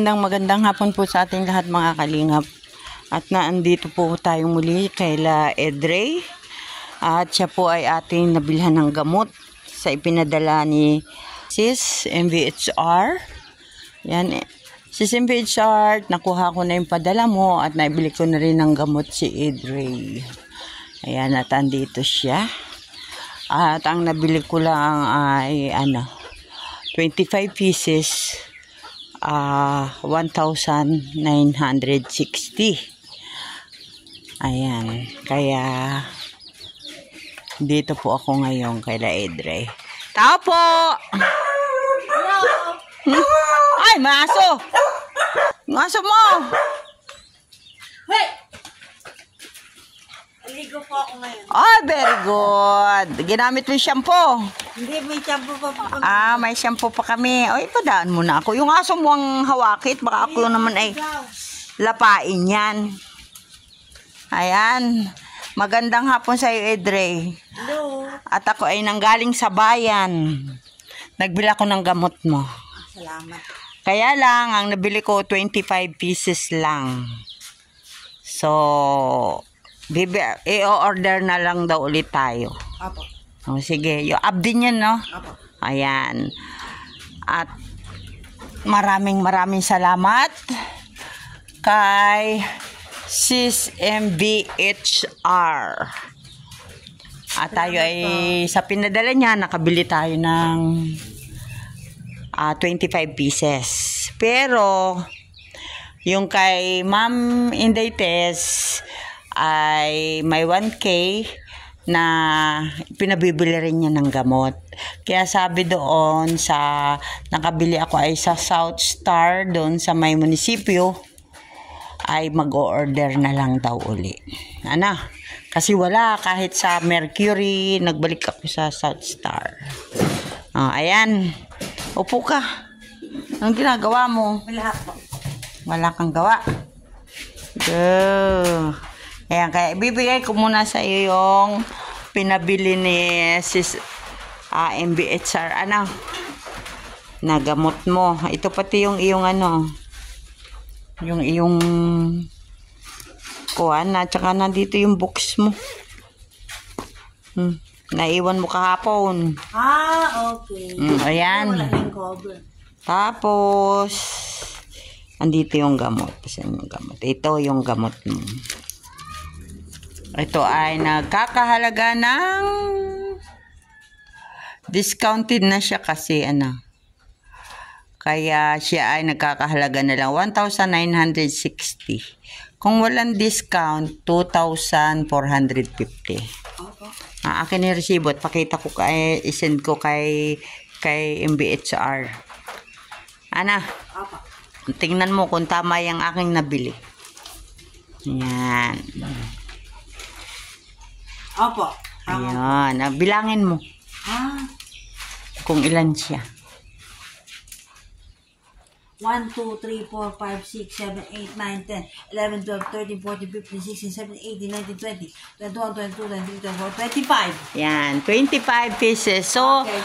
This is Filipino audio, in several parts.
magandang hapon po sa ating lahat mga kalingap. At naandito po tayong muli kay La Edrey. At siya po ay ating nabilhan ng gamot sa ipinadala ni Sis MVHR. Yan, Sis MVHR, nakuha ko na yung padala mo at naibili ko na rin ng gamot si Edrey. Ayan, at andito siya. At ang nabili ko lang ay 25 pieces. 1,960. Ayan. Kaya dito po ako ngayon kay La Edrey. Tao po! Hello! Ay, maso! Maso mo! Hey! Aligo po ako ngayon. Ah, very good. Ginamit mo yung shampoo. Hindi, may shampoo pa po. May shampoo pa kami. O, ipadaan mo na ako. Yung aso mo ang hawakit, baka ako naman ay lapain yan. Ayan. Magandang hapon sa iyo, Edrey. Hello. At ako ay nanggaling sa bayan. Nagbili ako ng gamot mo. Salamat. Kaya lang, ang nabili ko 25 pieces lang. So, i-order na lang daw ulit tayo. Apo. O, sige. Yung abdin yan, no? Apo. Ayan. At maraming salamat kay Sis MVHR. At tayo ay sa pinadala niya, nakabili tayo ng 25 pieces. Pero yung kay Ma'am Indaites ay may 1K na pinabibili rin niya ng gamot. Kaya sabi doon sa nakabili ako ay sa South Star doon sa may munisipyo ay mag-order na lang daw uli. Kasi wala kahit sa Mercury, nagbalik ako sa South Star. Ayan. Upo ka. Anong ginagawa mo? Lahat po. Wala kang gawa. Go. Ayan, kaya ibibigay ko muna sa iyo yung pinabili ni Sis MVHR na gamot mo. Ito pati yung iyong yung iyong kuwan at saka nandito yung box mo. Naiwan mo kahapon. Okay. Ayan. Wala yung cover. Tapos andito yung gamot. Ito yung gamot mo. Ito ay nagkakahalaga ng discounted na siya kasi kaya siya ay nagkakahalaga na lang 1,960. Kung walang discount, 2,450. Okay. Akin yung resibo at pakita ko isend ko kay MVHR. Apo. Tingnan mo kung tama yung aking nabili. Yan. Apo. Ayan. Bilangin mo kung ilan siya. 1, 2, 3, 4, 5, 6, 7, 8, 9, 10, 11, 12, 13, 14, 15, 16, 17, 18, 19, 20, 21, 22, 23, 24, 25. Yan. 25 pieces. So, Okay.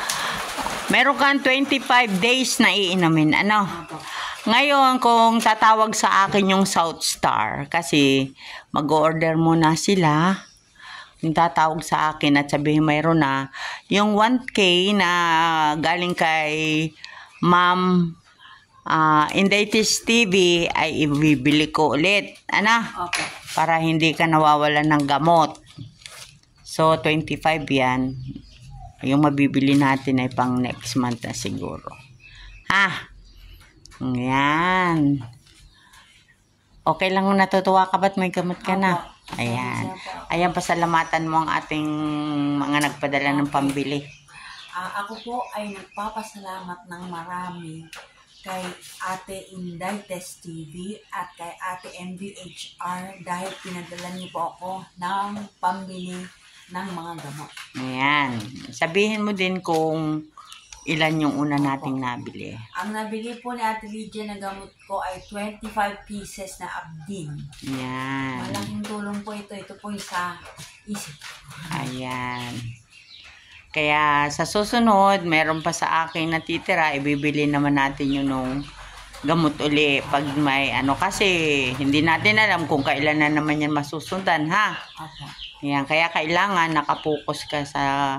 meron kang 25 days na iinumin. Apo. Ngayon, kung tatawag sa akin yung South Star, kasi mag-order muna sila, yung tatawag sa akin at sabihin mayroon na, yung 1K na galing kay Ma'am Indaites TV ay ibibili ko ulit. Okay. Para hindi ka nawawalan ng gamot. So, 25 yan. Yung mabibili natin ay pang next month na siguro. Ayan. Okay lang kung natutuwa ka ba't may gamot ka na? Ayan. Ayan, pasalamatan mo ang ating mga nagpadala ng pambili. Ako po ay nagpapasalamat ng marami kay Ate Indaites TV at kay Ate MVHR dahil pinadala niyo po ako ng pambili ng mga gamot. Ayan. Sabihin mo din kung ilan yung una nating nabili. Ang nabili po ni Ate Lydia na gamot ko ay 25 pieces na abdin. Ayan. Malaking tulong po ito. Ito po yung sa isip. Ayan. Kaya sa susunod, meron pa sa akin natitira, ibibili naman natin yun nung gamot uli pag may ano, kasi hindi natin alam kung kailan na naman yan masusundan, ha? Opo. Yan, kaya kailangan nakapokus ka sa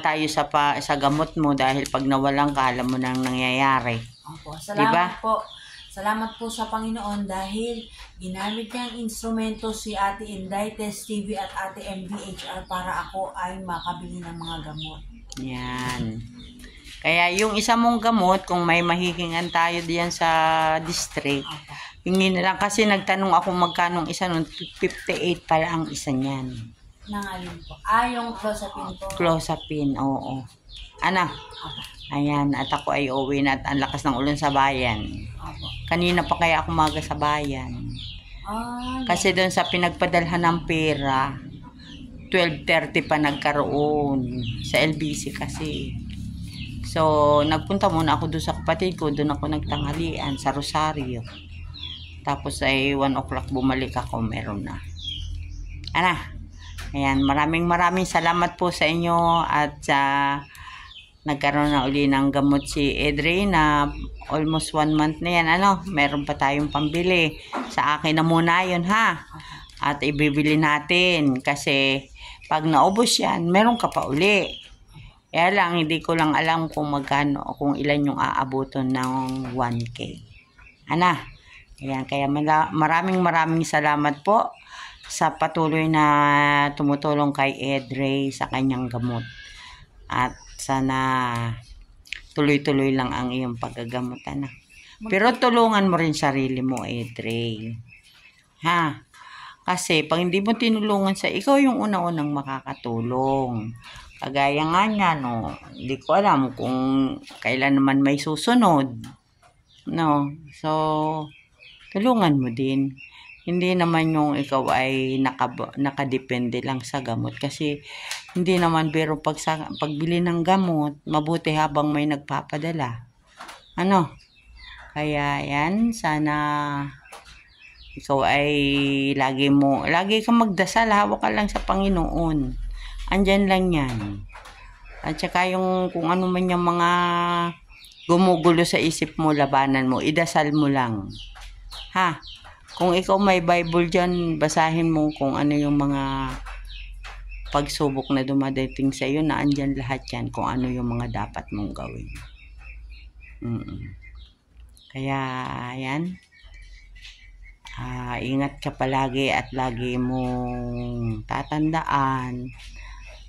tayo sa gamot mo, dahil pag nawalan ka, alam mo nang nangyayari. Opo. Diba? Salamat po sa Panginoon dahil ginamit niya ang instrumento si Ate Inday Test TV at Ate MVHR para ako ay makabili ng mga gamot. Yan. Kaya yung isa mong gamot, kung may mahihingan tayo diyan sa district, Opo. hingin na lang, kasi nagtanong ako magkano isa nun, 58 pala ang isa niyan. Nangalin po. Yung clozapine po. Clozapine, oo. Ano? Opo. Ayan, at ako ay uwi na at ang lakas ng ulan sa bayan. Opo. Kanina pa kaya ako maga sa bayan. Kasi doon sa pinagpadalhan ng pera, 12:30 pa nagkaroon sa LBC kasi. So, nagpunta muna ako doon sa kapatid ko, doon ako nagtanghalian sa Rosario. Tapos ay 1 o'clock bumalik ako, meron na. Ayan, maraming salamat po sa inyo at nagkaroon na uli ng gamot si Edre na almost 1 month na yan. Meron pa tayong pambili. Sa akin na muna yun, ha? At ibibili natin kasi pag naubos yan, meron ka pa uli. Kaya lang, hindi ko lang alam kung magkano o kung ilan yung aabuton ng 1K. Ayan, kaya maraming salamat po sa patuloy na tumutulong kay Edre sa kanyang gamot. At sana tuloy-tuloy lang ang iyong paggagamot, Pero tulungan mo rin sarili mo, Edre. Ha? Kasi pag hindi mo tinulungan ikaw yung una-unang makakatulong. Kagaya nga niya, hindi ko alam kung kailan naman may susunod. So, tulungan mo din. Hindi naman yung ikaw ay nakadepende lang sa gamot. Kasi hindi naman biro pagbili ng gamot, mabuti habang may nagpapadala. Kaya yan, sana ikaw ay lagi kang magdasal, hawak ka lang sa Panginoon. Andyan lang yan. At saka kung ano man yung mga gumugulo sa isip mo, labanan mo, idasal mo lang. Ha? Kung ikaw may Bible dyan, basahin mo kung ano yung mga pagsubok na dumadating sa iyo, na andyan lahat yan, kung ano yung mga dapat mong gawin. Kaya, yan. Ingat ka palagi at lagi mong tatandaan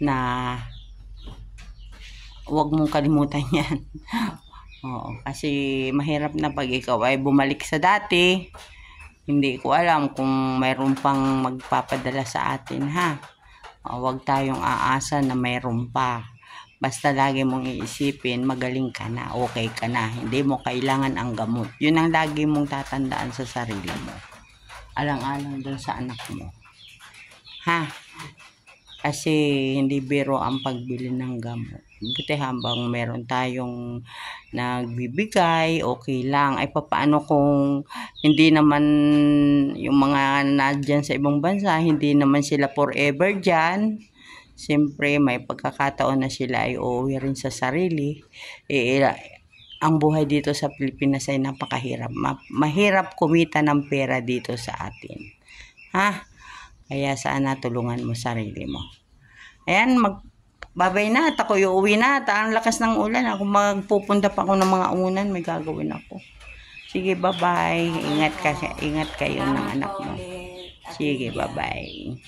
na huwag mong kalimutan yan. Oo, kasi mahirap na pag ikaw ay bumalik sa dati. Hindi ko alam kung mayroon pang magpapadala sa atin, ha? Huwag tayong aasa na mayroon pa. Basta lagi mong iisipin, magaling ka na, okay ka na. Hindi mo kailangan ang gamot. Yun ang lagi mong tatandaan sa sarili mo. Alang-alang doon sa anak mo. Ha? Kasi hindi biro ang pagbili ng gamot. Buti habang meron tayong nagbibigay, okay lang. Ay papaano kung hindi naman yung mga nadyan sa ibang bansa, hindi naman sila forever dyan. Siyempre may pagkakataon na sila ay uuwi rin sa sarili. Ang buhay dito sa Pilipinas ay napakahirap. Mahirap kumita ng pera dito sa atin. Ha? Kaya sana tulungan mo sarili mo. Ayan, babay na. At ako uuwi na. At ang lakas ng ulan. Ako magpupunta pa ako ng mga unan. May gagawin ako. Sige, bye-bye. Ingat kayo ng anak mo. Sige, bye-bye.